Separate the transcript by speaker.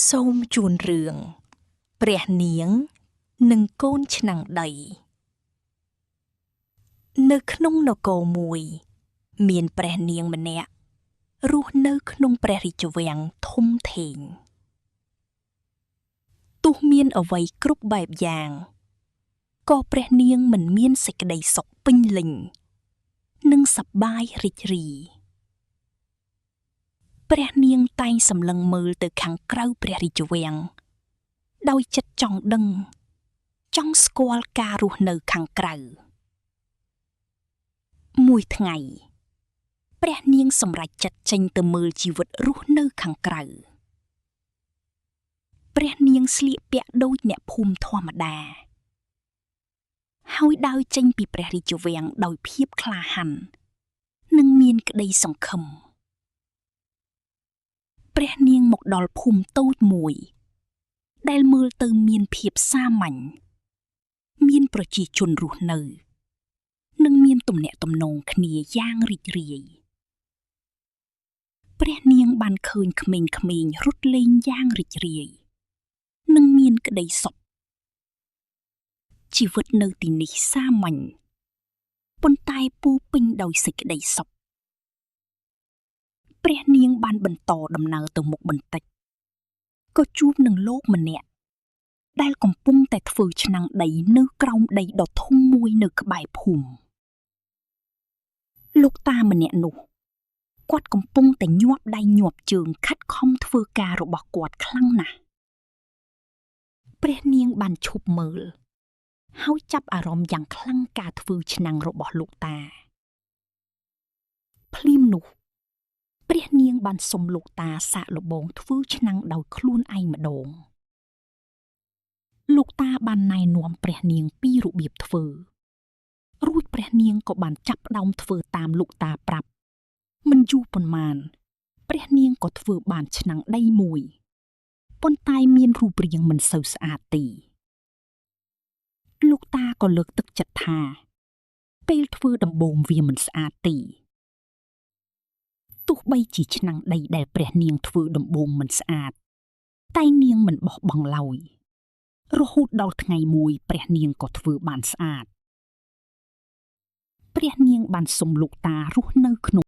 Speaker 1: សូមជូនរឿងព្រះនាងនិងកូនឆ្នាំងដីនៅក្នុងនគរមួយមានព្រះនាងម្នាក់រស់នៅក្នុងព្រះរាជវាំងធំធេងទោះមានអ្វីគ្រប់បែបយ៉ាងក៏ព្រះនាងមិនមានសេចក្តីសុខពេញលេញនិងសប្បាយរីករាយព្រះនាងតែងសម្លឹងមើលទៅខាងក្រៅព្រះរាជវាំងដោយចិត្តចង់ដឹងចង់ស្គាល់ការរស់នៅខាងក្រៅមួយថ្ងៃព្រះនាងសម្រេចចិត្តចេញទៅមើលជីវិតរស់នៅខាងក្រៅព្រះនាងស្លៀកពាក់ដូចអ្នកភូមិធម្មតាហើយដើរចេញពីព្រះរាជវាំងដោយភាពក្លាហាននិងមានក្តីសង្ឃឹមព្រះនាងមកដល់ភូមិតូចមួយដែលមើលទៅមានភាពសាមញ្ញមានប្រជាជនរស់នៅនិងមានទំនាក់ទំនងគ្នាយ៉ាងរីករាយព្រះនាងបានឃើញក្មេងៗរត់លេងយ៉ាងរីករាយនិងមានក្តីសុខជីវិតនៅទីនេះសាមញ្ញប៉ុន្តែពោរពេញដោយសេចក្តីសុខព្រះនាងបានបន្តដំណើរទៅមុខបន្តិចក៏ជួបនឹងលោកម្នាក់ដែលកំពុងតែធ្វើឆ្នាំងដីនៅក្រោមដីដ៏ធំមួយនៅក្បែរភូមិលោកតាម្នាក់នោះគាត់កំពុងតែញាប់ដៃញាប់ជើងខិតខំធ្វើការរបស់គាត់ខ្លាំងណាស់ព្រះនាងបានឈប់មើលហើយចាប់អារម្មណ៍យ៉ាងខ្លាំងការធ្វើឆ្នាំងរបស់លោកតាភ្លាមនោះព្រះនាងបានសុំលោកតាសាកល្បងធ្វើឆ្នាំងដោយខ្លួនឯងម្ដងលោកតាបានណែនាំព្រះនាងពីរបៀបធ្វើរួចព្រះនាងក៏បានចាប់ផ្ដើមធ្វើតាមលោកតាប្រាប់មិនយូរប៉ុន្មានព្រះនាងក៏ធ្វើបានឆ្នាំងដីមួយប៉ុន្តែមានរូបរាងមិនសូវស្អាតទេលោកតាក៏លើកទឹកចិត្តថាពេលធ្វើដំបូងវាមិនស្អាតទេទោះបីជាឆ្នាំងដីដែលព្រះនាងធ្វើដំបូងមិនស្អាតតែនាងមិនបោះបង់ឡើយរហូតដល់ថ្ងៃមួយព្រះនាងក៏ធ្វើបានស្អាតព្រះនាងបានសុំលោកតារស់នៅក្នុង